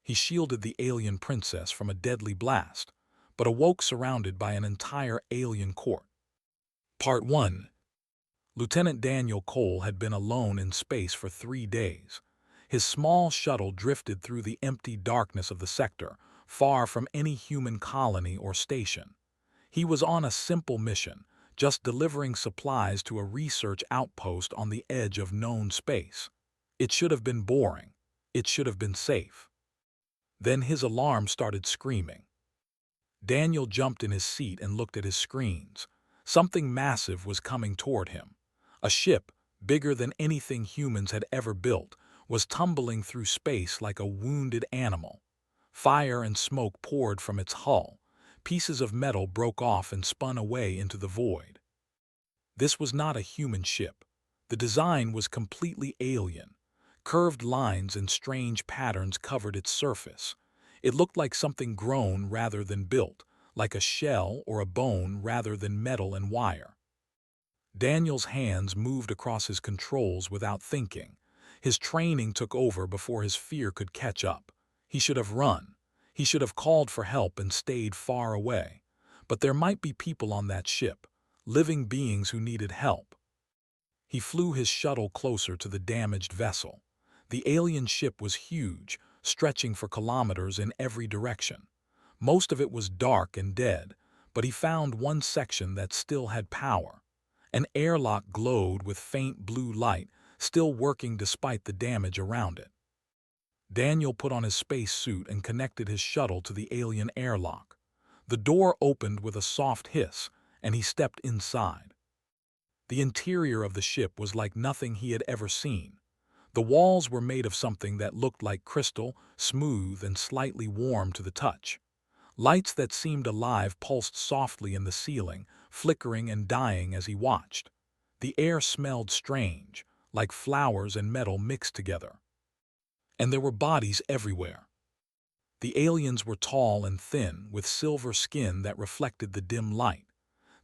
He shielded the alien princess from a deadly blast, but awoke surrounded by an entire alien court. Part 1. Lieutenant Daniel Cole had been alone in space for 3 days. His small shuttle drifted through the empty darkness of the sector, far from any human colony or station. He was on a simple mission, just delivering supplies to a research outpost on the edge of known space. It should have been boring. It should have been safe. Then his alarm started screaming. Daniel jumped in his seat and looked at his screens. Something massive was coming toward him. A ship, bigger than anything humans had ever built, was tumbling through space like a wounded animal. Fire and smoke poured from its hull. Pieces of metal broke off and spun away into the void. This was not a human ship. The design was completely alien. Curved lines and strange patterns covered its surface. It looked like something grown rather than built, like a shell or a bone rather than metal and wire. Daniel's hands moved across his controls without thinking. His training took over before his fear could catch up. He should have run. He should have called for help and stayed far away. But there might be people on that ship, living beings who needed help. He flew his shuttle closer to the damaged vessel. The alien ship was huge, stretching for kilometers in every direction. Most of it was dark and dead, but he found one section that still had power. An airlock glowed with faint blue light, still working despite the damage around it. Daniel put on his space suit and connected his shuttle to the alien airlock. The door opened with a soft hiss, and he stepped inside. The interior of the ship was like nothing he had ever seen. The walls were made of something that looked like crystal, smooth and slightly warm to the touch. Lights that seemed alive pulsed softly in the ceiling, flickering and dying as he watched. The air smelled strange, like flowers and metal mixed together. And there were bodies everywhere. The aliens were tall and thin, with silver skin that reflected the dim light.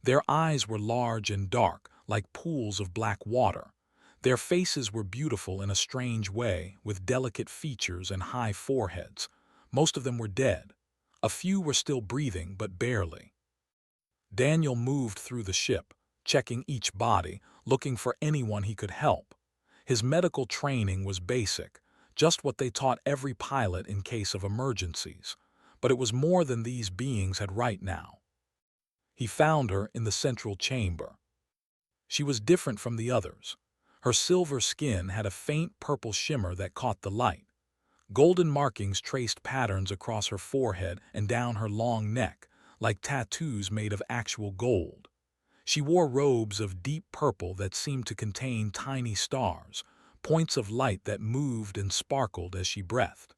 Their eyes were large and dark, like pools of black water. Their faces were beautiful in a strange way, with delicate features and high foreheads. Most of them were dead. A few were still breathing, but barely. Daniel moved through the ship, checking each body, looking for anyone he could help. His medical training was basic, just what they taught every pilot in case of emergencies. But it was more than these beings had right now. He found her in the central chamber. She was different from the others. Her silver skin had a faint purple shimmer that caught the light. Golden markings traced patterns across her forehead and down her long neck, like tattoos made of actual gold. She wore robes of deep purple that seemed to contain tiny stars, points of light that moved and sparkled as she breathed.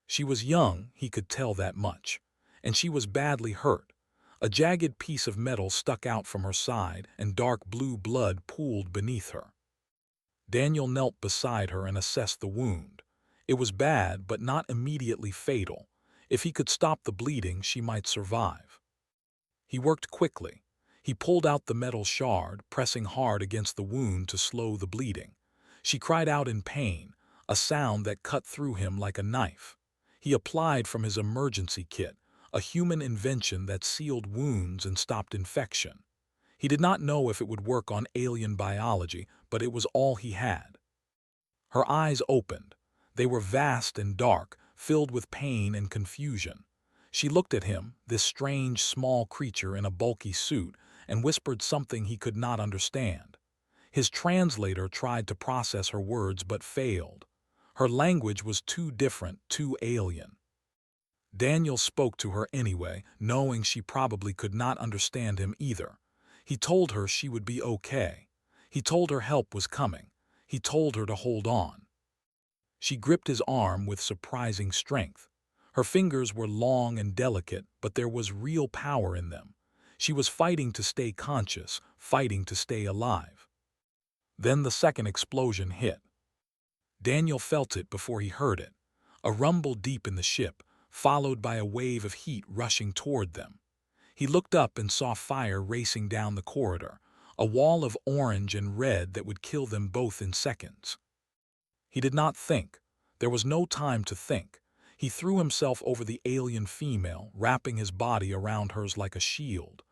She was young, he could tell that much, and she was badly hurt. A jagged piece of metal stuck out from her side, and dark blue blood pooled beneath her. Daniel knelt beside her and assessed the wound. It was bad, but not immediately fatal. If he could stop the bleeding, she might survive. He worked quickly. He pulled out the metal shard, pressing hard against the wound to slow the bleeding. She cried out in pain, a sound that cut through him like a knife. He applied from his emergency kit, a human invention that sealed wounds and stopped infection. He did not know if it would work on alien biology, but it was all he had. Her eyes opened. They were vast and dark, filled with pain and confusion. She looked at him, this strange small creature in a bulky suit, and whispered something he could not understand. His translator tried to process her words but failed. Her language was too different, too alien. Daniel spoke to her anyway, knowing she probably could not understand him either. He told her she would be okay. He told her help was coming. He told her to hold on. She gripped his arm with surprising strength. Her fingers were long and delicate, but there was real power in them. She was fighting to stay conscious, fighting to stay alive. Then the second explosion hit. Daniel felt it before he heard it. A rumble deep in the ship, followed by a wave of heat rushing toward them. He looked up and saw fire racing down the corridor, a wall of orange and red that would kill them both in seconds. He did not think. There was no time to think. He threw himself over the alien female, wrapping his body around hers like a shield.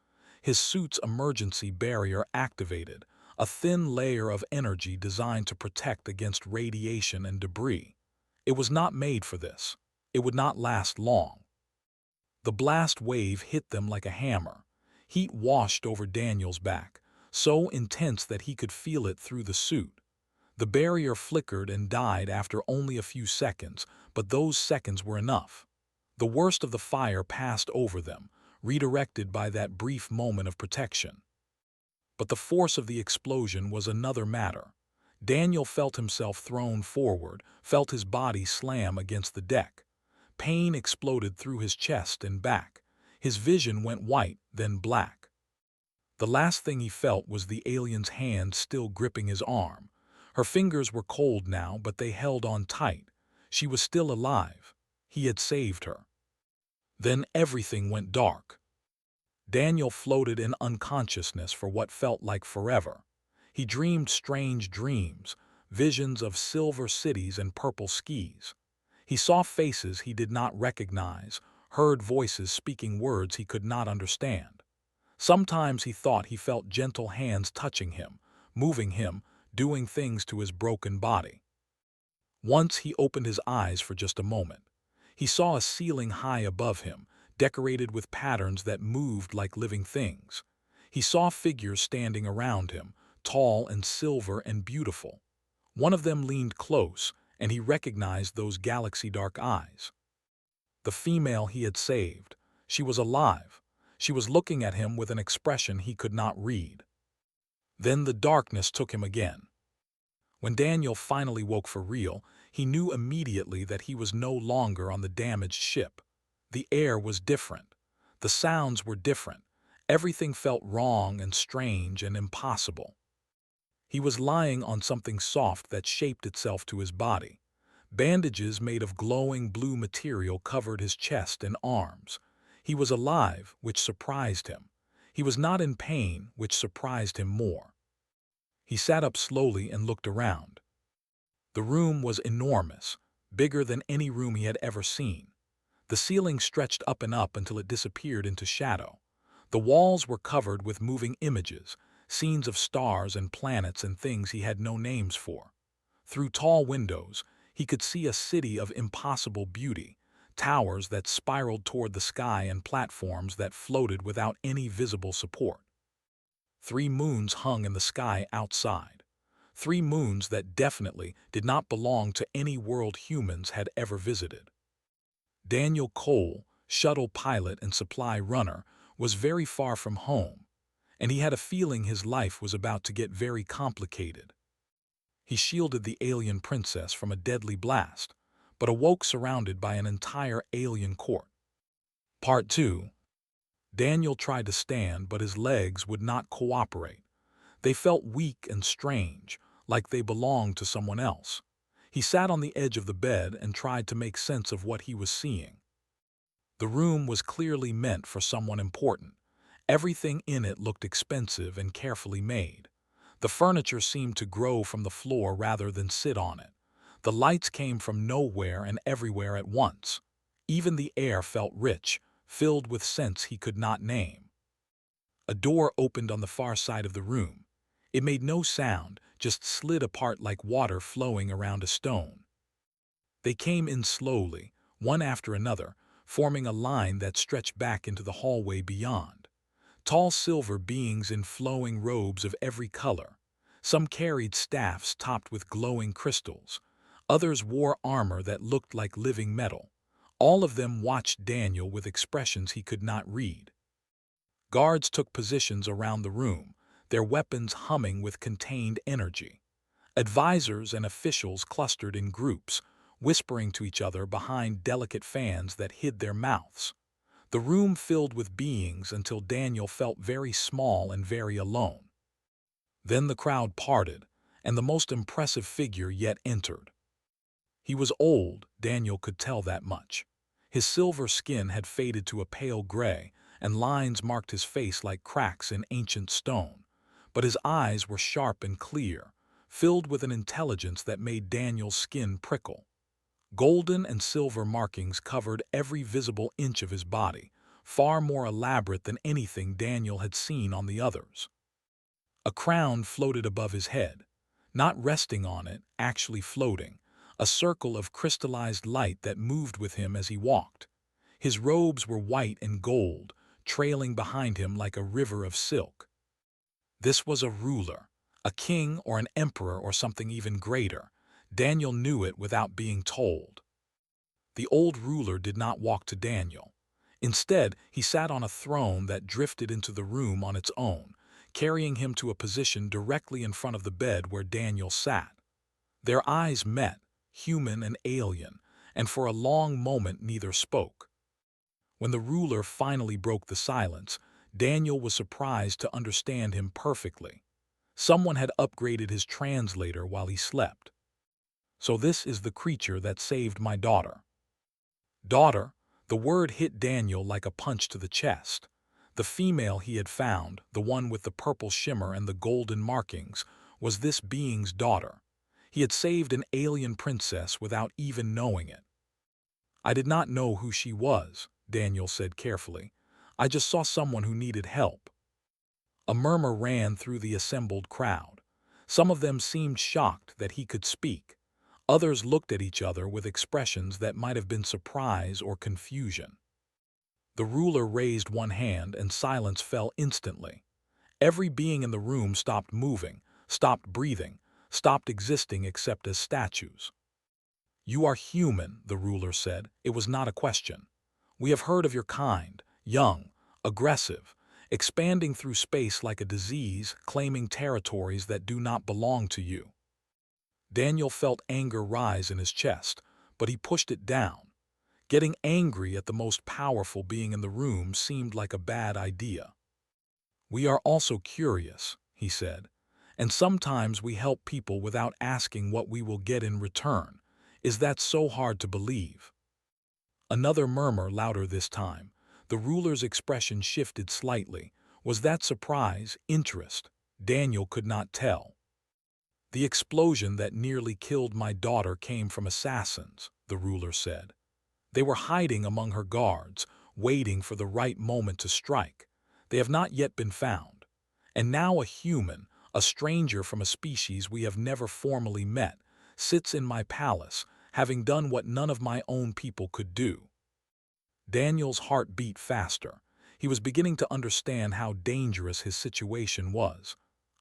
His suit's emergency barrier activated, a thin layer of energy designed to protect against radiation and debris. It was not made for this. It would not last long. The blast wave hit them like a hammer. Heat washed over Daniel's back, so intense that he could feel it through the suit. The barrier flickered and died after only a few seconds, but those seconds were enough. The worst of the fire passed over them, redirected by that brief moment of protection. But the force of the explosion was another matter. Daniel felt himself thrown forward, felt his body slam against the deck. Pain exploded through his chest and back. His vision went white, then black. The last thing he felt was the alien's hand still gripping his arm. Her fingers were cold now, but they held on tight. She was still alive. He had saved her. Then everything went dark. Daniel floated in unconsciousness for what felt like forever. He dreamed strange dreams, visions of silver cities and purple skis. He saw faces he did not recognize, heard voices speaking words he could not understand. Sometimes he thought he felt gentle hands touching him, moving him, doing things to his broken body. Once he opened his eyes for just a moment. He saw a ceiling high above him, decorated with patterns that moved like living things. He saw figures standing around him, tall and silver and beautiful. One of them leaned close, and he recognized those galaxy-dark eyes. The female he had saved. She was alive. She was looking at him with an expression he could not read. Then the darkness took him again. When Daniel finally woke for real, he knew immediately that he was no longer on the damaged ship. The air was different. The sounds were different. Everything felt wrong and strange and impossible. He was lying on something soft that shaped itself to his body. Bandages made of glowing blue material covered his chest and arms. He was alive, which surprised him. He was not in pain, which surprised him more. He sat up slowly and looked around. The room was enormous, bigger than any room he had ever seen. The ceiling stretched up and up until it disappeared into shadow. The walls were covered with moving images, scenes of stars and planets and things he had no names for. Through tall windows, he could see a city of impossible beauty, towers that spiraled toward the sky and platforms that floated without any visible support. 3 moons hung in the sky outside. 3 moons that definitely did not belong to any world humans had ever visited. Daniel Cole, shuttle pilot and supply runner, was very far from home, and he had a feeling his life was about to get very complicated. He shielded the alien princess from a deadly blast, but awoke surrounded by an entire alien court. Part 2. Daniel tried to stand, but his legs would not cooperate. They felt weak and strange, like they belonged to someone else. He sat on the edge of the bed and tried to make sense of what he was seeing. The room was clearly meant for someone important. Everything in it looked expensive and carefully made. The furniture seemed to grow from the floor rather than sit on it. The lights came from nowhere and everywhere at once. Even the air felt rich, filled with scents he could not name. A door opened on the far side of the room. It made no sound, just slid apart like water flowing around a stone. They came in slowly, one after another, forming a line that stretched back into the hallway beyond. Tall silver beings in flowing robes of every color. Some carried staffs topped with glowing crystals. Others wore armor that looked like living metal. All of them watched Daniel with expressions he could not read. Guards took positions around the room, their weapons humming with contained energy. Advisors and officials clustered in groups, whispering to each other behind delicate fans that hid their mouths. The room filled with beings until Daniel felt very small and very alone. Then the crowd parted, and the most impressive figure yet entered. He was old, Daniel could tell that much. His silver skin had faded to a pale gray, and lines marked his face like cracks in ancient stone. But his eyes were sharp and clear, filled with an intelligence that made Daniel's skin prickle. Golden and silver markings covered every visible inch of his body, far more elaborate than anything Daniel had seen on the others. A crown floated above his head, not resting on it, actually floating, a circle of crystallized light that moved with him as he walked. His robes were white and gold, trailing behind him like a river of silk. This was a ruler, a king or an emperor or something even greater. Daniel knew it without being told. The old ruler did not walk to Daniel. Instead, he sat on a throne that drifted into the room on its own, carrying him to a position directly in front of the bed where Daniel sat. Their eyes met, human and alien, and for a long moment neither spoke. When the ruler finally broke the silence, Daniel was surprised to understand him perfectly. Someone had upgraded his translator while he slept. "So this is the creature that saved my daughter." Daughter, the word hit Daniel like a punch to the chest. The female he had found, the one with the purple shimmer and the golden markings, was this being's daughter. He had saved an alien princess without even knowing it. "I did not know who she was," Daniel said carefully. "I just saw someone who needed help." A murmur ran through the assembled crowd. Some of them seemed shocked that he could speak. Others looked at each other with expressions that might have been surprise or confusion. The ruler raised one hand and silence fell instantly. Every being in the room stopped moving, stopped breathing, stopped existing except as statues. "You are human," the ruler said. "It was not a question. We have heard of your kind, young, aggressive, expanding through space like a disease, claiming territories that do not belong to you." Daniel felt anger rise in his chest, but he pushed it down. Getting angry at the most powerful being in the room seemed like a bad idea. "We are also curious," he said, "and sometimes we help people without asking what we will get in return. Is that so hard to believe?" Another murmur, louder this time. The ruler's expression shifted slightly. Was that surprise, interest? Daniel could not tell. "The explosion that nearly killed my daughter came from assassins," the ruler said. "They were hiding among her guards, waiting for the right moment to strike. They have not yet been found. And now a human, a stranger from a species we have never formally met, sits in my palace, having done what none of my own people could do." Daniel's heart beat faster. He was beginning to understand how dangerous his situation was.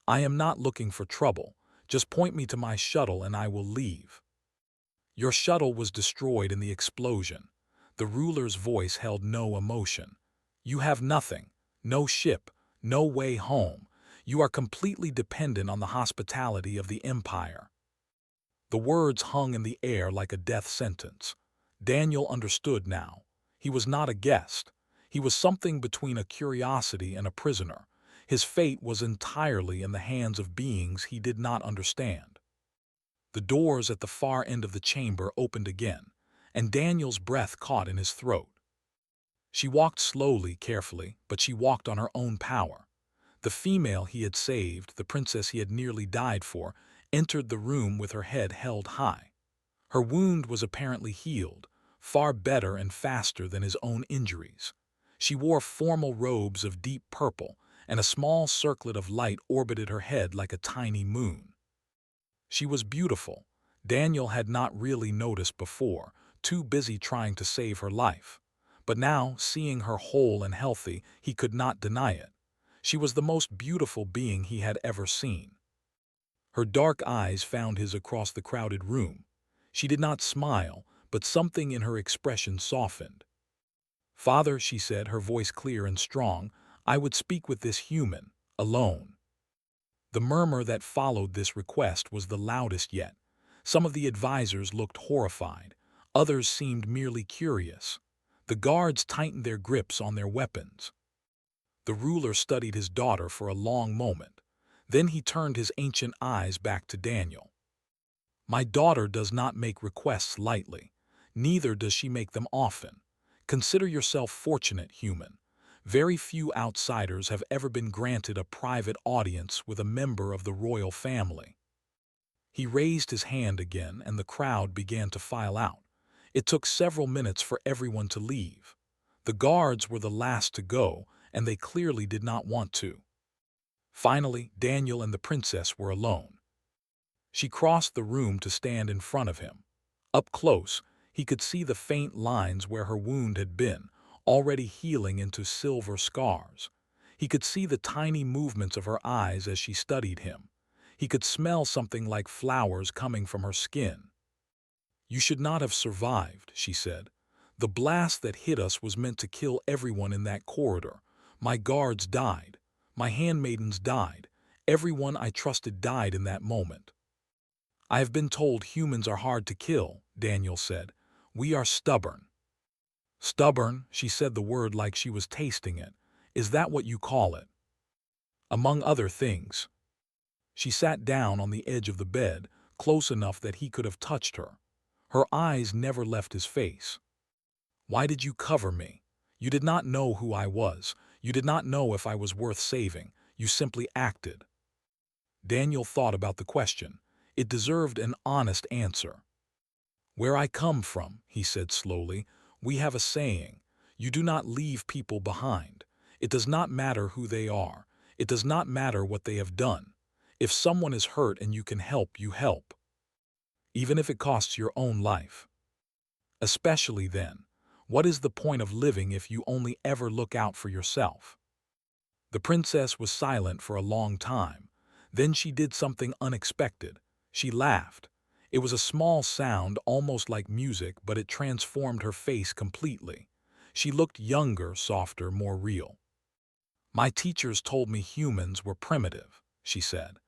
"I am not looking for trouble. Just point me to my shuttle and I will leave." "Your shuttle was destroyed in the explosion." The ruler's voice held no emotion. "You have nothing, no ship, no way home. You are completely dependent on the hospitality of the Empire." The words hung in the air like a death sentence. Daniel understood now. He was not a guest. He was something between a curiosity and a prisoner. His fate was entirely in the hands of beings he did not understand. The doors at the far end of the chamber opened again, and Daniel's breath caught in his throat. She walked slowly, carefully, but she walked on her own power. The female he had saved, the princess he had nearly died for, entered the room with her head held high. Her wound was apparently healed, far better and faster than his own injuries. She wore formal robes of deep purple, and a small circlet of light orbited her head like a tiny moon. She was beautiful. Daniel had not really noticed before, too busy trying to save her life. But now, seeing her whole and healthy, he could not deny it. She was the most beautiful being he had ever seen. Her dark eyes found his across the crowded room. She did not smile, but something in her expression softened. "Father," she said, her voice clear and strong, "I would speak with this human, alone." The murmur that followed this request was the loudest yet. Some of the advisors looked horrified. Others seemed merely curious. The guards tightened their grips on their weapons. The ruler studied his daughter for a long moment. Then he turned his ancient eyes back to Daniel. "My daughter does not make requests lightly. Neither does she make them often. Consider yourself fortunate, human. Very few outsiders have ever been granted a private audience with a member of the royal family." He raised his hand again, and the crowd began to file out. It took several minutes for everyone to leave. The guards were the last to go, and they clearly did not want to. Finally, Daniel and the princess were alone. She crossed the room to stand in front of him. Up close, he could see the faint lines where her wound had been, already healing into silver scars. He could see the tiny movements of her eyes as she studied him. He could smell something like flowers coming from her skin. "You should not have survived," she said. "The blast that hit us was meant to kill everyone in that corridor. My guards died. My handmaidens died. Everyone I trusted died in that moment." "I have been told humans are hard to kill," Daniel said. "We are stubborn." "Stubborn," she said the word like she was tasting it. "Is that what you call it?" "Among other things." She sat down on the edge of the bed, close enough that he could have touched her. Her eyes never left his face. "Why did you cover me? You did not know who I was. You did not know if I was worth saving. You simply acted." Daniel thought about the question. It deserved an honest answer. "Where I come from," he said slowly, "we have a saying. You do not leave people behind. It does not matter who they are. It does not matter what they have done. If someone is hurt and you can help, you help. Even if it costs your own life. Especially then, what is the point of living if you only ever look out for yourself?" The princess was silent for a long time. Then she did something unexpected. She laughed. It was a small sound, almost like music, but it transformed her face completely. She looked younger, softer, more real. "My teachers told me humans were primitive," she said.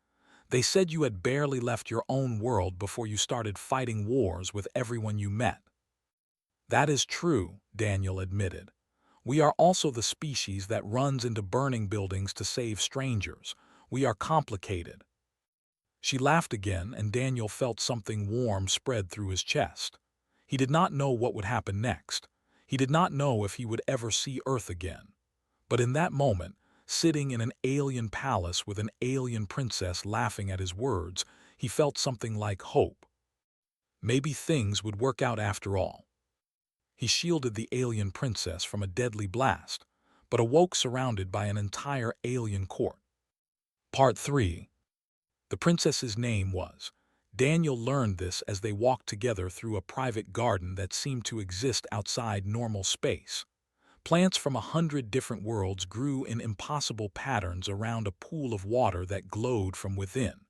"They said you had barely left your own world before you started fighting wars with everyone you met." "That is true," Daniel admitted. "We are also the species that runs into burning buildings to save strangers. We are complicated." She laughed again, and Daniel felt something warm spread through his chest. He did not know what would happen next. He did not know if he would ever see Earth again. But in that moment, sitting in an alien palace with an alien princess laughing at his words, he felt something like hope. Maybe things would work out after all. He shielded the alien princess from a deadly blast, but awoke surrounded by an entire alien court. Part 3. The princess's name was. Daniel learned this as they walked together through a private garden that seemed to exist outside normal space. Plants from 100 different worlds grew in impossible patterns around a pool of water that glowed from within.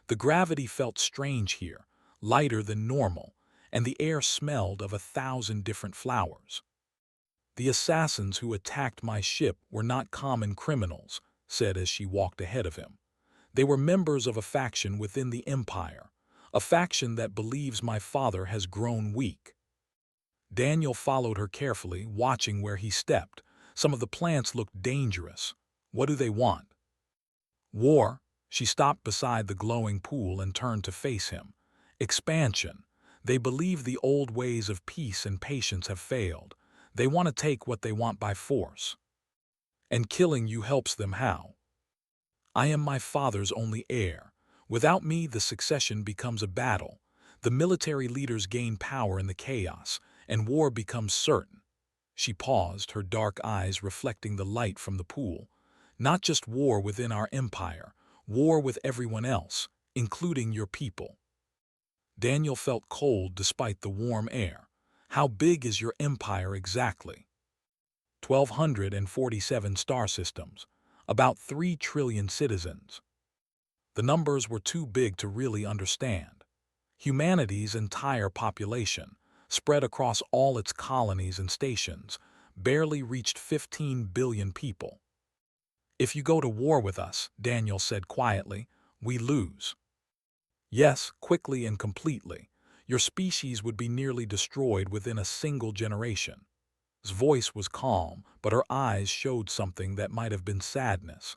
The gravity felt strange here, lighter than normal, and the air smelled of 1,000 different flowers. "The assassins who attacked my ship were not common criminals," said as she walked ahead of him. "They were members of a faction within the Empire, a faction that believes my father has grown weak." Daniel followed her carefully, watching where he stepped. Some of the plants looked dangerous. "What do they want?" "War." She stopped beside the glowing pool and turned to face him. "Expansion. They believe the old ways of peace and patience have failed. They want to take what they want by force. And killing you helps them how?" "I am my father's only heir. Without me, the succession becomes a battle. The military leaders gain power in the chaos, and war becomes certain." She paused, her dark eyes reflecting the light from the pool. "Not just war within our empire, war with everyone else, including your people." Daniel felt cold despite the warm air. "How big is your empire exactly?" 1,247 star systems, about 3 trillion citizens. The numbers were too big to really understand. Humanity's entire population, spread across all its colonies and stations, barely reached 15 billion people. "If you go to war with us," Daniel said quietly, "we lose." "Yes, quickly and completely. Your species would be nearly destroyed within a single generation." His voice was calm, but her eyes showed something that might have been sadness.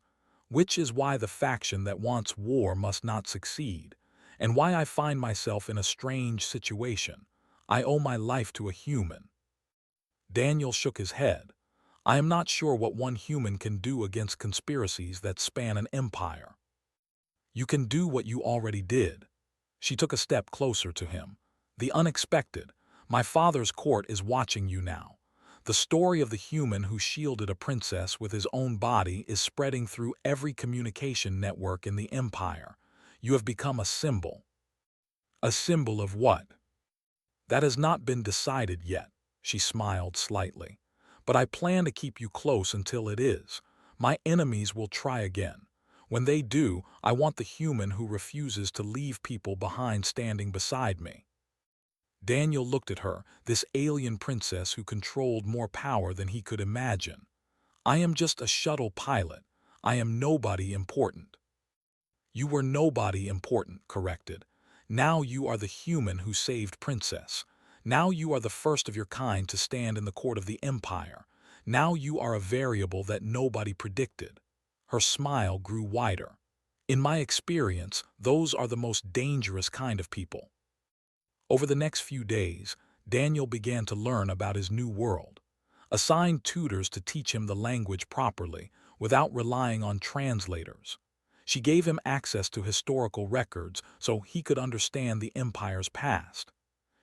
"Which is why the faction that wants war must not succeed, and why I find myself in a strange situation. I owe my life to a human." Daniel shook his head. "I am not sure what one human can do against conspiracies that span an empire." "You can do what you already did." She took a step closer to him. "The unexpected. My father's court is watching you now. The story of the human who shielded a princess with his own body is spreading through every communication network in the empire. You have become a symbol. A symbol of what? That has not been decided yet, she smiled slightly. But I plan to keep you close until it is. My enemies will try again. When they do, I want the human who refuses to leave people behind standing beside me. Daniel looked at her, this alien princess who controlled more power than he could imagine. I am just a shuttle pilot. I am nobody important. You were nobody important, corrected. Now you are the human who saved Princess. Now you are the first of your kind to stand in the court of the Empire. Now you are a variable that nobody predicted. Her smile grew wider. In my experience, those are the most dangerous kind of people. Over the next few days, Daniel began to learn about his new world. Assigned tutors to teach him the language properly, without relying on translators. She gave him access to historical records so he could understand the empire's past.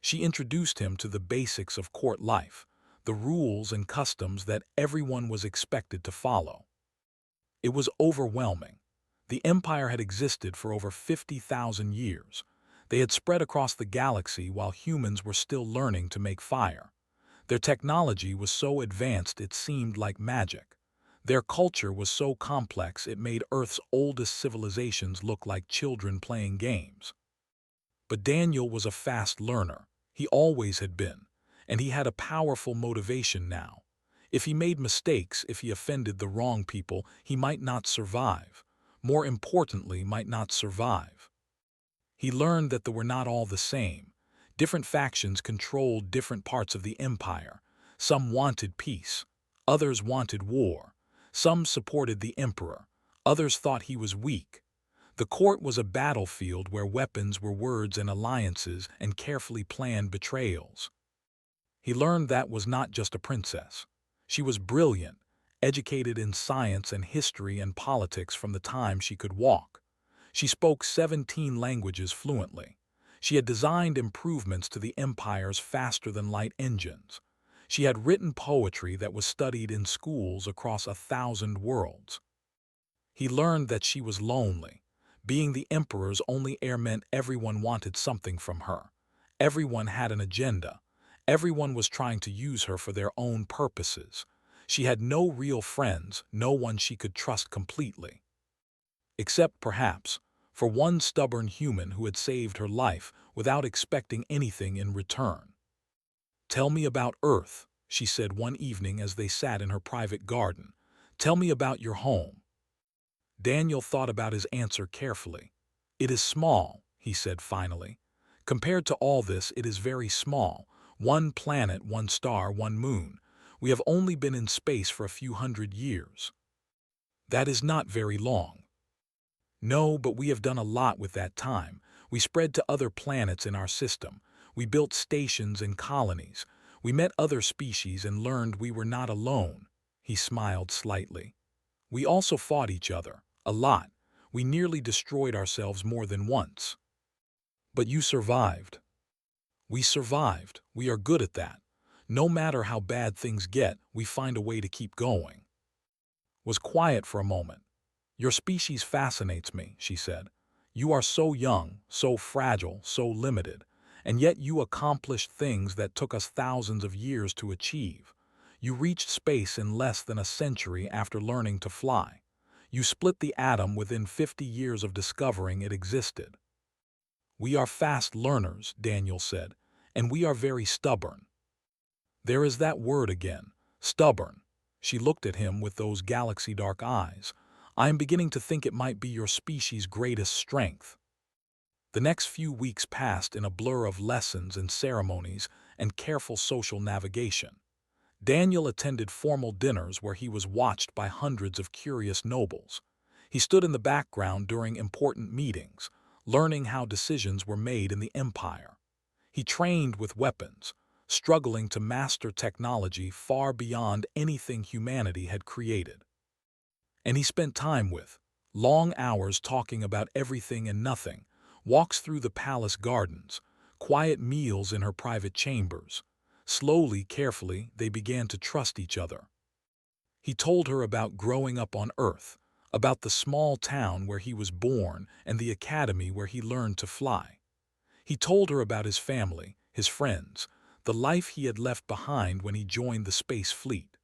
She introduced him to the basics of court life, the rules and customs that everyone was expected to follow. It was overwhelming. The empire had existed for over 50,000 years. They had spread across the galaxy while humans were still learning to make fire. Their technology was so advanced it seemed like magic. Their culture was so complex it made Earth's oldest civilizations look like children playing games. But Daniel was a fast learner. He always had been. And he had a powerful motivation now. If he made mistakes, if he offended the wrong people, he might not survive. More importantly, might not survive. He learned that they were not all the same. Different factions controlled different parts of the empire. Some wanted peace. Others wanted war. Some supported the emperor. Others thought he was weak. The court was a battlefield where weapons were words and alliances and carefully planned betrayals. He learned that was not just a princess. She was brilliant, educated in science and history and politics from the time she could walk. She spoke 17 languages fluently. She had designed improvements to the empire's faster-than-light engines. She had written poetry that was studied in schools across 1,000 worlds. He learned that she was lonely. Being the emperor's only heir meant everyone wanted something from her. Everyone had an agenda. Everyone was trying to use her for their own purposes. She had no real friends, no one she could trust completely. Except, perhaps, for one stubborn human who had saved her life without expecting anything in return. "Tell me about Earth," she said one evening as they sat in her private garden. "Tell me about your home." Daniel thought about his answer carefully. "It is small," he said finally. "Compared to all this, it is very small. One planet, one star, one moon. We have only been in space for a few hundred years." "That is not very long." "No, but we have done a lot with that time. We spread to other planets in our system. We built stations and colonies. We met other species and learned we were not alone." He smiled slightly. "We also fought each other. A lot. We nearly destroyed ourselves more than once. But you survived." "We survived. We are good at that. No matter how bad things get, we find a way to keep going." Was quiet for a moment. "Your species fascinates me," she said. "You are so young, so fragile, so limited, and yet you accomplished things that took us thousands of years to achieve. You reached space in less than a century after learning to fly. You split the atom within 50 years of discovering it existed." "We are fast learners," Daniel said, "and we are very stubborn." "There is that word again, stubborn." She looked at him with those galaxy-dark eyes. "I am beginning to think it might be your species' greatest strength." The next few weeks passed in a blur of lessons and ceremonies and careful social navigation. Daniel attended formal dinners where he was watched by hundreds of curious nobles. He stood in the background during important meetings, learning how decisions were made in the empire. He trained with weapons, struggling to master technology far beyond anything humanity had created. And he spent time with, long hours talking about everything and nothing, walks through the palace gardens, quiet meals in her private chambers. Slowly, carefully, they began to trust each other. He told her about growing up on Earth, about the small town where he was born and the academy where he learned to fly. He told her about his family, his friends, the life he had left behind when he joined the space fleet.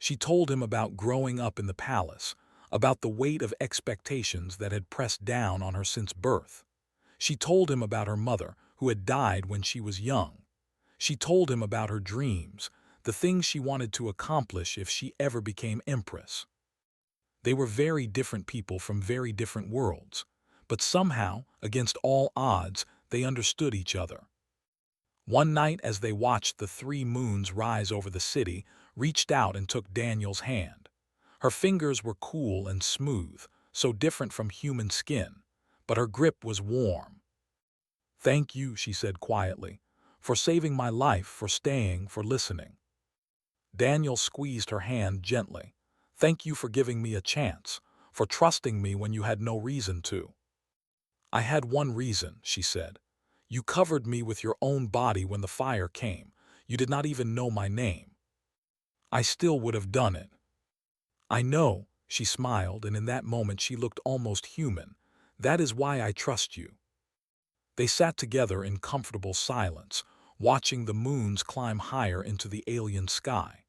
She told him about growing up in the palace, about the weight of expectations that had pressed down on her since birth. She told him about her mother, who had died when she was young. She told him about her dreams, the things she wanted to accomplish if she ever became empress. They were very different people from very different worlds, but somehow, against all odds, they understood each other. One night, as they watched the 3 moons rise over the city, reached out and took Daniel's hand. Her fingers were cool and smooth, so different from human skin, but her grip was warm. "Thank you," she said quietly, "for saving my life, for staying, for listening." Daniel squeezed her hand gently. "Thank you for giving me a chance, for trusting me when you had no reason to." "I had one reason," she said. "You covered me with your own body when the fire came. You did not even know my name. I still would have done it." "I know," she smiled, and in that moment she looked almost human. "That is why I trust you." They sat together in comfortable silence, watching the moons climb higher into the alien sky.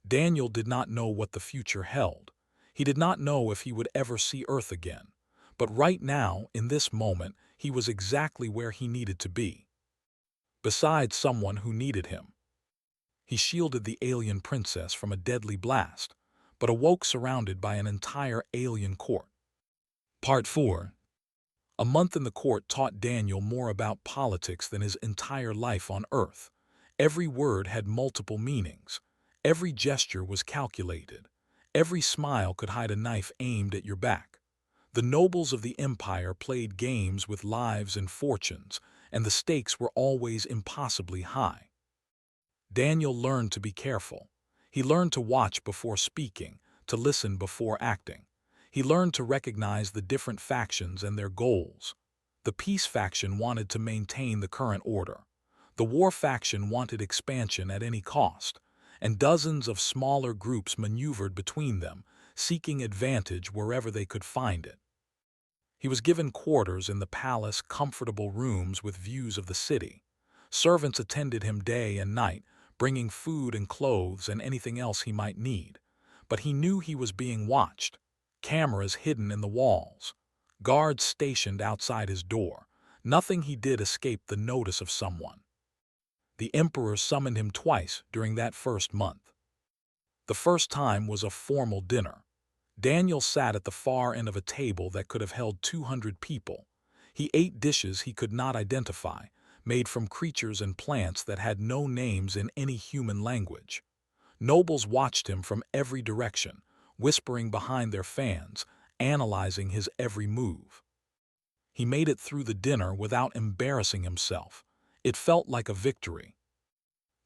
Daniel did not know what the future held. He did not know if he would ever see Earth again. But right now, in this moment, he was exactly where he needed to be. Beside someone who needed him. He shielded the alien princess from a deadly blast, but awoke surrounded by an entire alien court. Part 4. A month in the court taught Daniel more about politics than his entire life on Earth. Every word had multiple meanings. Every gesture was calculated. Every smile could hide a knife aimed at your back. The nobles of the empire played games with lives and fortunes, and the stakes were always impossibly high. Daniel learned to be careful. He learned to watch before speaking, to listen before acting. He learned to recognize the different factions and their goals. The peace faction wanted to maintain the current order. The war faction wanted expansion at any cost, and dozens of smaller groups maneuvered between them, seeking advantage wherever they could find it. He was given quarters in the palace, comfortable rooms with views of the city. Servants attended him day and night, bringing food and clothes and anything else he might need. But he knew he was being watched. Cameras hidden in the walls. Guards stationed outside his door. Nothing he did escaped the notice of someone. The emperor summoned him twice during that first month. The first time was a formal dinner. Daniel sat at the far end of a table that could have held 200 people. He ate dishes he could not identify, made from creatures and plants that had no names in any human language. Nobles watched him from every direction, whispering behind their fans, analyzing his every move. He made it through the dinner without embarrassing himself. It felt like a victory.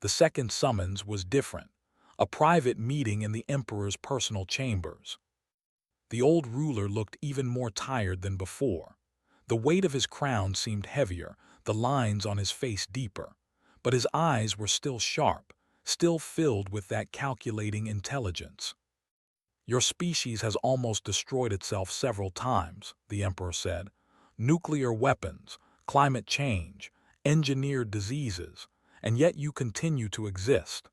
The second summons was different, a private meeting in the emperor's personal chambers. The old ruler looked even more tired than before. The weight of his crown seemed heavier, the lines on his face deeper. But his eyes were still sharp, still filled with that calculating intelligence. "Your species has almost destroyed itself several times," the emperor said. "Nuclear weapons, climate change, engineered diseases, and yet you continue to exist."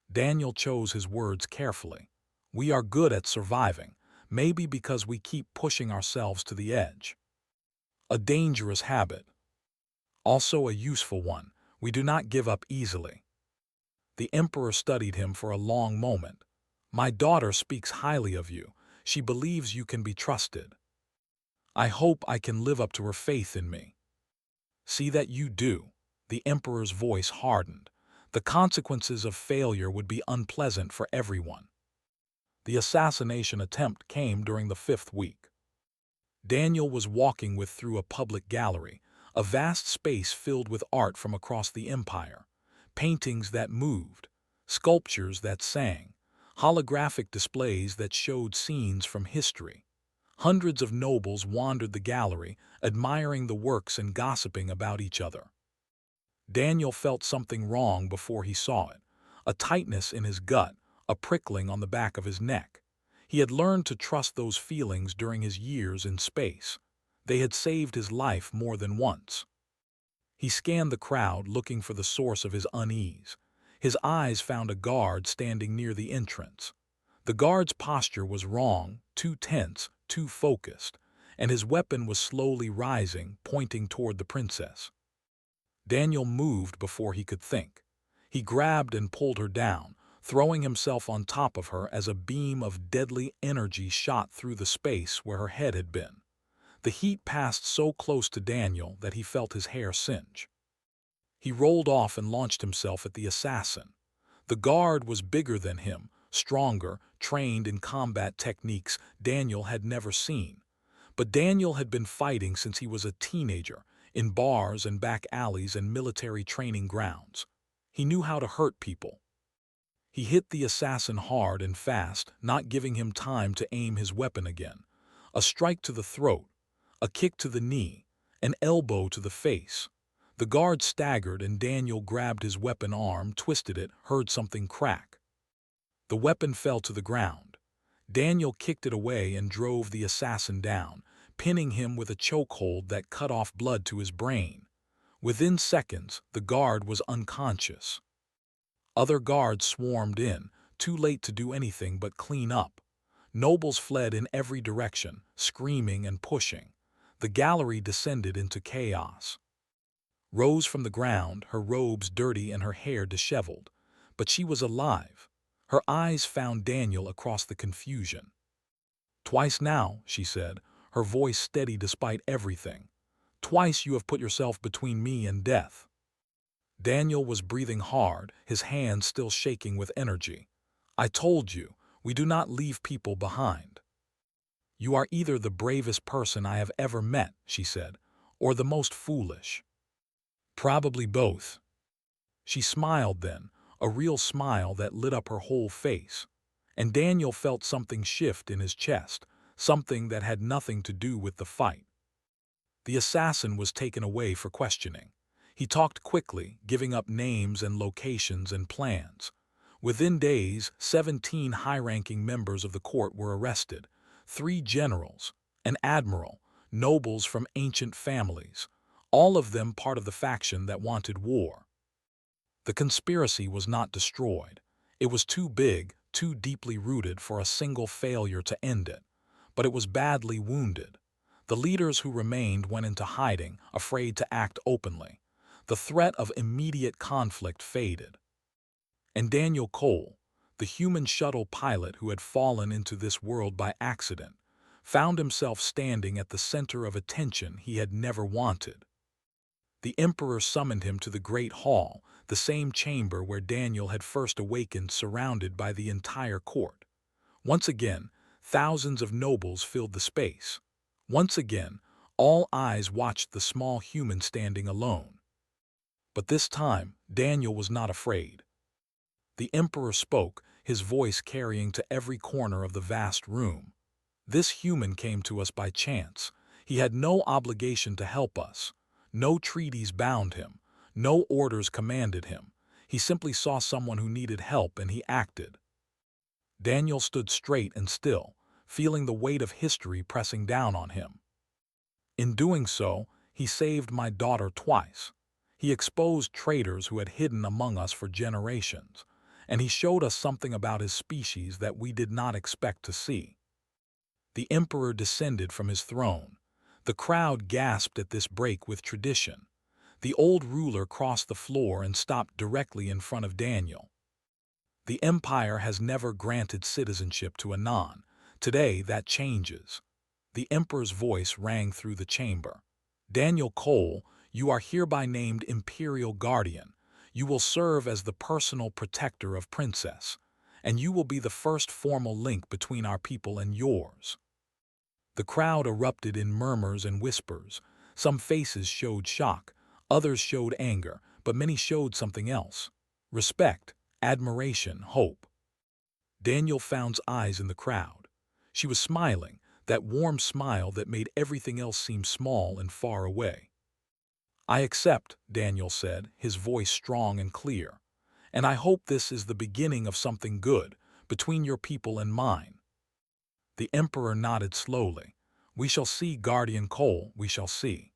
Daniel chose his words carefully. "We are good at surviving, maybe because we keep pushing ourselves to the edge. A dangerous habit. Also a useful one. We do not give up easily." The emperor studied him for a long moment. "My daughter speaks highly of you. She believes you can be trusted. I hope I can live up to her faith in me." "See that you do." The emperor's voice hardened. The consequences of failure would be unpleasant for everyone. The assassination attempt came during the 5th week. Daniel was walking through a public gallery, a vast space filled with art from across the empire. Paintings that moved, sculptures that sang, holographic displays that showed scenes from history. Hundreds of nobles wandered the gallery, admiring the works and gossiping about each other. Daniel felt something wrong before he saw it, a tightness in his gut, a prickling on the back of his neck. He had learned to trust those feelings during his years in space. They had saved his life more than once. He scanned the crowd looking for the source of his unease. His eyes found a guard standing near the entrance. The guard's posture was wrong, too tense, too focused, and his weapon was slowly rising, pointing toward the princess. Daniel moved before he could think. He grabbed and pulled her down, throwing himself on top of her as a beam of deadly energy shot through the space where her head had been. The heat passed so close to Daniel that he felt his hair singe. He rolled off and launched himself at the assassin. The guard was bigger than him, stronger, trained in combat techniques Daniel had never seen. But Daniel had been fighting since he was a teenager, in bars and back alleys and military training grounds. He knew how to hurt people. He hit the assassin hard and fast, not giving him time to aim his weapon again. A strike to the throat, a kick to the knee, an elbow to the face. The guard staggered and Daniel grabbed his weapon arm, twisted it, heard something crack. The weapon fell to the ground. Daniel kicked it away and drove the assassin down, pinning him with a chokehold that cut off blood to his brain. Within seconds, the guard was unconscious. Other guards swarmed in, too late to do anything but clean up. Nobles fled in every direction, screaming and pushing. The gallery descended into chaos. Rose from the ground, her robes dirty and her hair disheveled. But she was alive. Her eyes found Daniel across the confusion. "Twice now," she said, her voice steady despite everything. "Twice you have put yourself between me and death." Daniel was breathing hard, his hands still shaking with energy. "I told you, we do not leave people behind." "You are either the bravest person I have ever met," she said, "or the most foolish." "Probably both." She smiled then, a real smile that lit up her whole face. And Daniel felt something shift in his chest, something that had nothing to do with the fight. The assassin was taken away for questioning. He talked quickly, giving up names and locations and plans. Within days, 17 high-ranking members of the court were arrested, 3 generals, an admiral, nobles from ancient families, all of them part of the faction that wanted war. The conspiracy was not destroyed. It was too big, too deeply rooted for a single failure to end it. But it was badly wounded. The leaders who remained went into hiding, afraid to act openly. The threat of immediate conflict faded. And Daniel Cole, the human shuttle pilot who had fallen into this world by accident, found himself standing at the center of attention he had never wanted. The Emperor summoned him to the Great Hall, the same chamber where Daniel had first awakened, surrounded by the entire court. Once again, thousands of nobles filled the space. Once again, all eyes watched the small human standing alone. But this time, Daniel was not afraid. The Emperor spoke, his voice carrying to every corner of the vast room. "This human came to us by chance. He had no obligation to help us. No treaties bound him. No orders commanded him. He simply saw someone who needed help and he acted." Daniel stood straight and still, feeling the weight of history pressing down on him. "In doing so, he saved my daughter twice. He exposed traitors who had hidden among us for generations, and he showed us something about his species that we did not expect to see." The Emperor descended from his throne. The crowd gasped at this break with tradition. The old ruler crossed the floor and stopped directly in front of Daniel. "The Empire has never granted citizenship to a non. Today that changes." The Emperor's voice rang through the chamber. "Daniel Cole, you are hereby named Imperial Guardian. You will serve as the personal protector of Princess, and you will be the first formal link between our people and yours." The crowd erupted in murmurs and whispers. Some faces showed shock, others showed anger, but many showed something else: respect, admiration, hope. Daniel found's eyes in the crowd. She was smiling, that warm smile that made everything else seem small and far away. "I accept," Daniel said, his voice strong and clear. "And I hope this is the beginning of something good, between your people and mine." The Emperor nodded slowly. "We shall see, Guardian Cole, we shall see."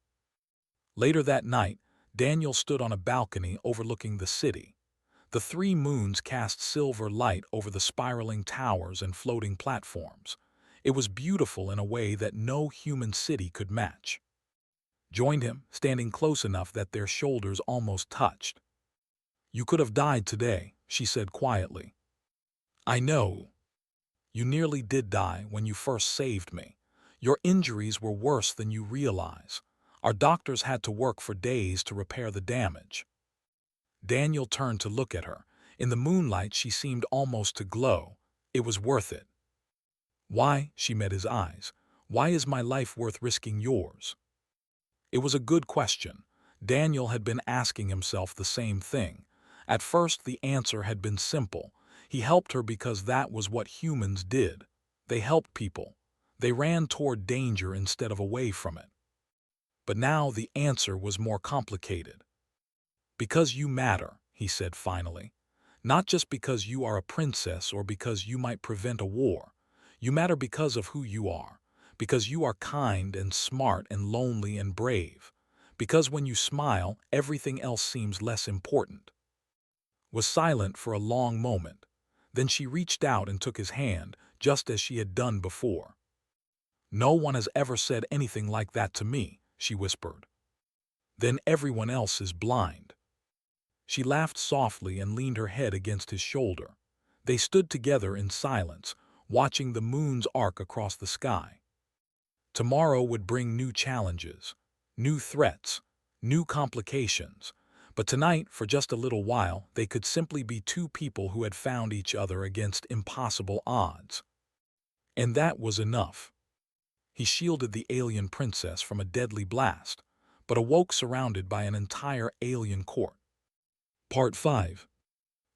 Later that night, Daniel stood on a balcony overlooking the city. The three moons cast silver light over the spiraling towers and floating platforms. It was beautiful in a way that no human city could match. Joined him, standing close enough that their shoulders almost touched. "You could have died today," she said quietly. "I know. You nearly did die when you first saved me. Your injuries were worse than you realize. Our doctors had to work for days to repair the damage." Daniel turned to look at her. In the moonlight she seemed almost to glow. It was worth it. "Why?" She met his eyes. "Why is my life worth risking yours?" It was a good question. Daniel had been asking himself the same thing. At first the answer had been simple. He helped her because that was what humans did. They helped people. They ran toward danger instead of away from it. But now the answer was more complicated. "Because you matter," he said finally. "Not just because you are a princess or because you might prevent a war. You matter because of who you are. Because you are kind and smart and lonely and brave. Because when you smile, everything else seems less important." Was silent for a long moment. Then she reached out and took his hand, just as she had done before. "No one has ever said anything like that to me," she whispered. "Then everyone else is blind." She laughed softly and leaned her head against his shoulder. They stood together in silence, watching the moon's arc across the sky. Tomorrow would bring new challenges, new threats, new complications. But tonight, for just a little while, they could simply be two people who had found each other against impossible odds. And that was enough. He shielded the alien princess from a deadly blast, but awoke surrounded by an entire alien court. Part 5.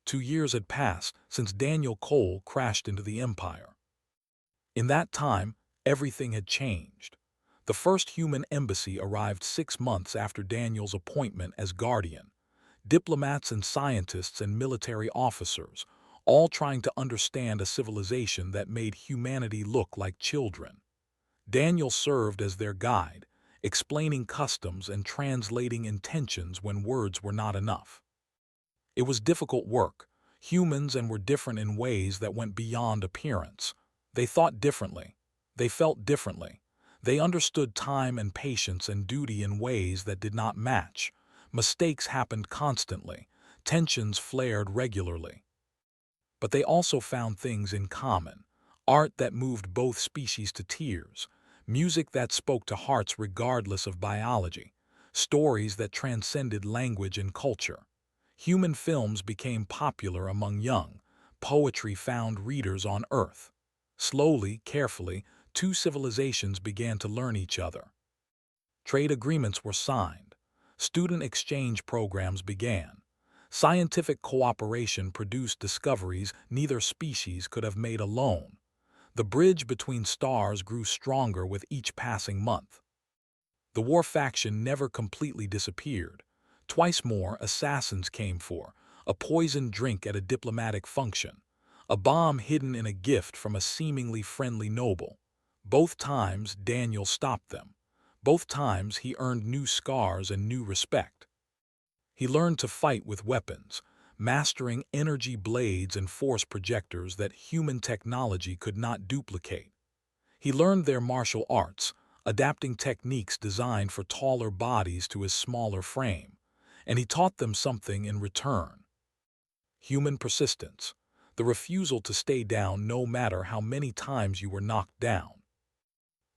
2 years had passed since Daniel Cole crashed into the Empire. In that time, everything had changed. The first human embassy arrived 6 months after Daniel's appointment as guardian. Diplomats and scientists and military officers, all trying to understand a civilization that made humanity look like children. Daniel served as their guide, explaining customs and translating intentions when words were not enough. It was difficult work. Humans and were different in ways that went beyond appearance. They thought differently. They felt differently. They understood time and patience and duty in ways that did not match. Mistakes happened constantly. Tensions flared regularly. But they also found things in common. Art that moved both species to tears. Music that spoke to hearts regardless of biology. Stories that transcended language and culture. Human films became popular among young. Poetry found readers on Earth. Slowly, carefully, two civilizations began to learn each other. Trade agreements were signed. Student exchange programs began. Scientific cooperation produced discoveries neither species could have made alone. The bridge between stars grew stronger with each passing month. The war faction never completely disappeared. Twice more assassins came for, a poisoned drink at a diplomatic function, a bomb hidden in a gift from a seemingly friendly noble. Both times Daniel stopped them. Both times he earned new scars and new respect. He learned to fight with weapons, mastering energy blades and force projectors that human technology could not duplicate. He learned their martial arts, adapting techniques designed for taller bodies to his smaller frame, and he taught them something in return. Human persistence, the refusal to stay down no matter how many times you were knocked down.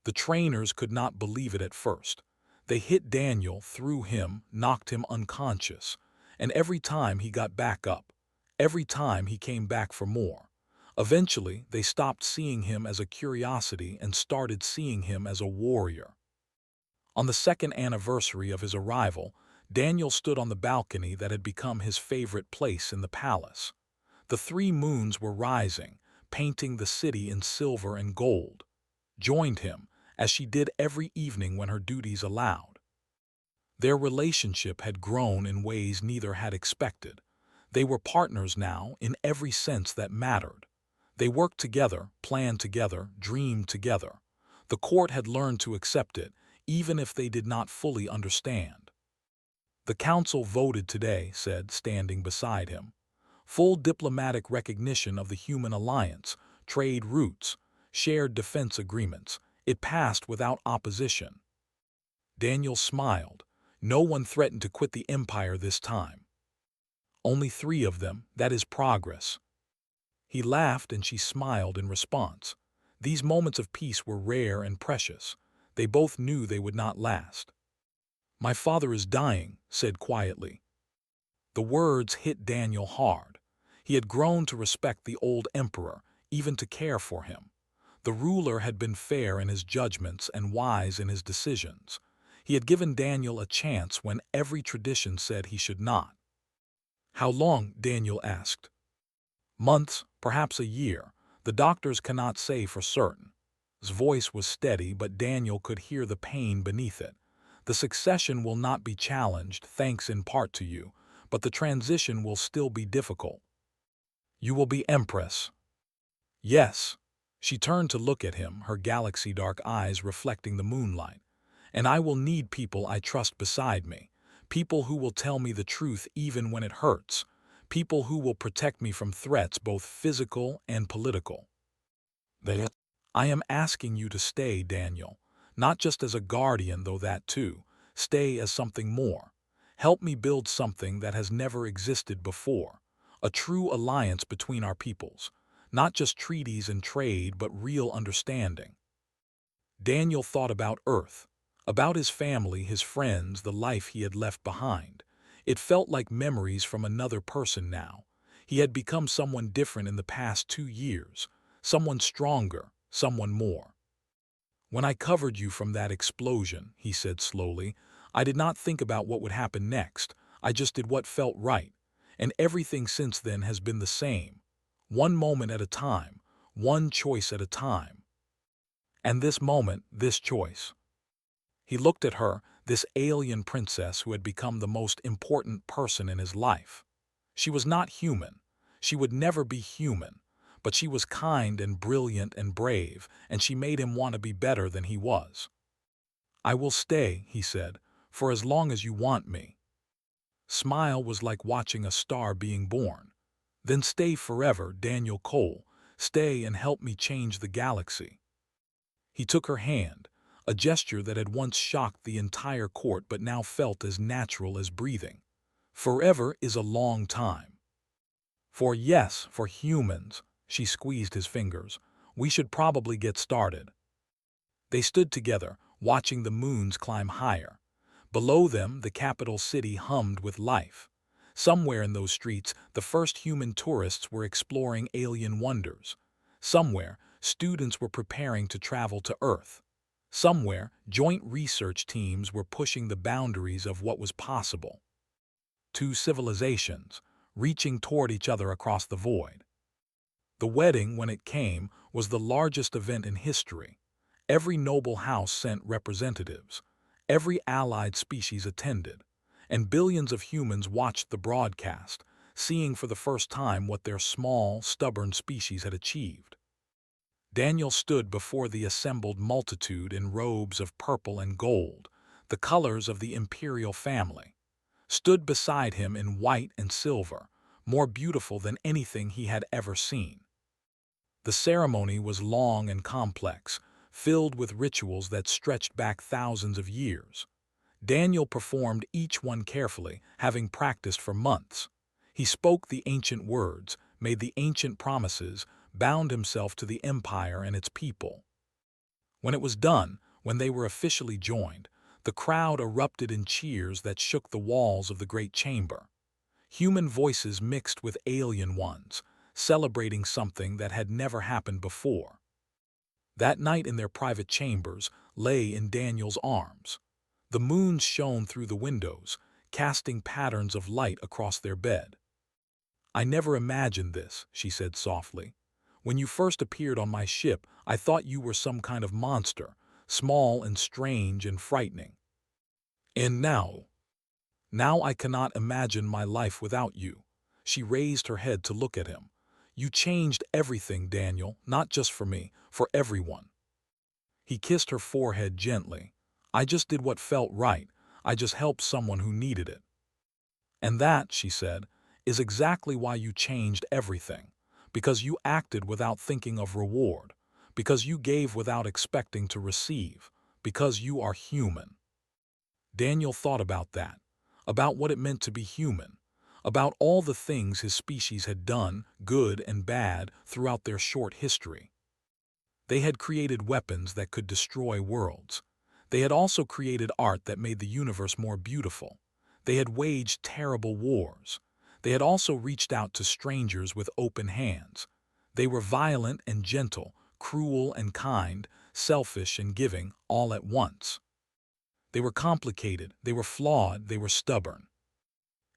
The trainers could not believe it at first. They hit Daniel, threw him, knocked him unconscious, and every time he got back up, every time he came back for more. Eventually, they stopped seeing him as a curiosity and started seeing him as a warrior. On the second anniversary of his arrival, Daniel stood on the balcony that had become his favorite place in the palace. The three moons were rising, painting the city in silver and gold. Joined him, as she did every evening when her duties allowed. Their relationship had grown in ways neither had expected. They were partners now in every sense that mattered. They worked together, planned together, dreamed together. The court had learned to accept it, even if they did not fully understand. The council voted today, said, standing beside him. Full diplomatic recognition of the human alliance, trade routes, shared defense agreements. It passed without opposition. Daniel smiled. No one threatened to quit the empire this time. Only 3 of them, that is progress. He laughed and she smiled in response. These moments of peace were rare and precious. They both knew they would not last. My father is dying, said quietly. The words hit Daniel hard. He had grown to respect the old emperor, even to care for him. The ruler had been fair in his judgments and wise in his decisions. He had given Daniel a chance when every tradition said he should not. How long? Daniel asked. Months, perhaps a year. The doctors cannot say for certain. His voice was steady, but Daniel could hear the pain beneath it. The succession will not be challenged, thanks in part to you, but the transition will still be difficult. You will be empress. Yes. She turned to look at him, her galaxy-dark eyes reflecting the moonlight. And I will need people I trust beside me, people who will tell me the truth even when it hurts, people who will protect me from threats both physical and political. I am asking you to stay, Daniel, not just as a guardian, though that too. Stay as something more. Help me build something that has never existed before, a true alliance between our peoples, not just treaties and trade, but real understanding. Daniel thought about Earth, about his family, his friends, the life he had left behind. It felt like memories from another person now. He had become someone different in the past 2 years, someone stronger, someone more. When I covered you from that explosion, he said slowly, I did not think about what would happen next. I just did what felt right. And everything since then has been the same. One moment at a time, one choice at a time. And this moment, this choice. He looked at her, this alien princess who had become the most important person in his life. She was not human. She would never be human. But she was kind and brilliant and brave, and she made him want to be better than he was. I will stay, he said, for as long as you want me. Smile was like watching a star being born. Then stay forever, Daniel Cole. Stay and help me change the galaxy. He took her hand, a gesture that had once shocked the entire court but now felt as natural as breathing. Forever is a long time. For yes, for humans, she squeezed his fingers, we should probably get started. They stood together, watching the moons climb higher. Below them, the capital city hummed with life. Somewhere in those streets, the first human tourists were exploring alien wonders. Somewhere, students were preparing to travel to Earth. Somewhere, joint research teams were pushing the boundaries of what was possible. 2 civilizations, reaching toward each other across the void. The wedding, when it came, was the largest event in history. Every noble house sent representatives. Every allied species attended. And billions of humans watched the broadcast, seeing for the first time what their small, stubborn species had achieved. Daniel stood before the assembled multitude in robes of purple and gold, the colors of the imperial family. Stood beside him in white and silver, more beautiful than anything he had ever seen. The ceremony was long and complex, filled with rituals that stretched back thousands of years. Daniel performed each one carefully, having practiced for months. He spoke the ancient words, made the ancient promises, bound himself to the empire and its people. When it was done, when they were officially joined, the crowd erupted in cheers that shook the walls of the great chamber. Human voices mixed with alien ones, celebrating something that had never happened before. That night in their private chambers lay in Daniel's arms. The moons shone through the windows, casting patterns of light across their bed. I never imagined this, she said softly. When you first appeared on my ship, I thought you were some kind of monster, small and strange and frightening. And now, Now I cannot imagine my life without you." She raised her head to look at him. "You changed everything, Daniel, not just for me, for everyone." He kissed her forehead gently. "I just did what felt right. I just helped someone who needed it." "And that," she said, "is exactly why you changed everything. Because you acted without thinking of reward. Because you gave without expecting to receive. Because you are human." Daniel thought about that, about what it meant to be human, about all the things his species had done, good and bad, throughout their short history. They had created weapons that could destroy worlds. They had also created art that made the universe more beautiful. They had waged terrible wars. They had also reached out to strangers with open hands. They were violent and gentle, cruel and kind, selfish and giving, all at once. They were complicated, they were flawed, they were stubborn.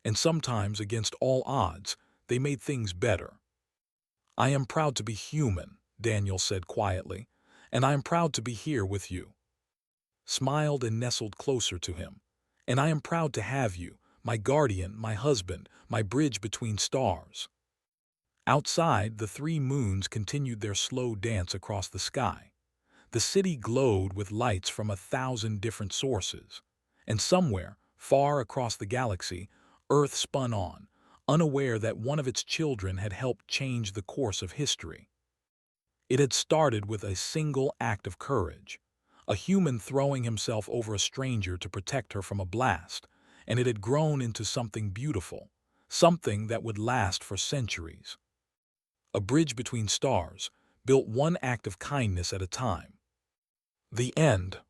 And sometimes, against all odds, they made things better. "I am proud to be human," Daniel said quietly, "and I am proud to be here with you." Smiled and nestled closer to him. "And I am proud to have you, my guardian, my husband, my bridge between stars." Outside, the three moons continued their slow dance across the sky. The city glowed with lights from 1,000 different sources. And somewhere, far across the galaxy, Earth spun on, unaware that one of its children had helped change the course of history. It had started with a single act of courage, a human throwing himself over a stranger to protect her from a blast, and it had grown into something beautiful, something that would last for centuries. A bridge between stars, built one act of kindness at a time. The end.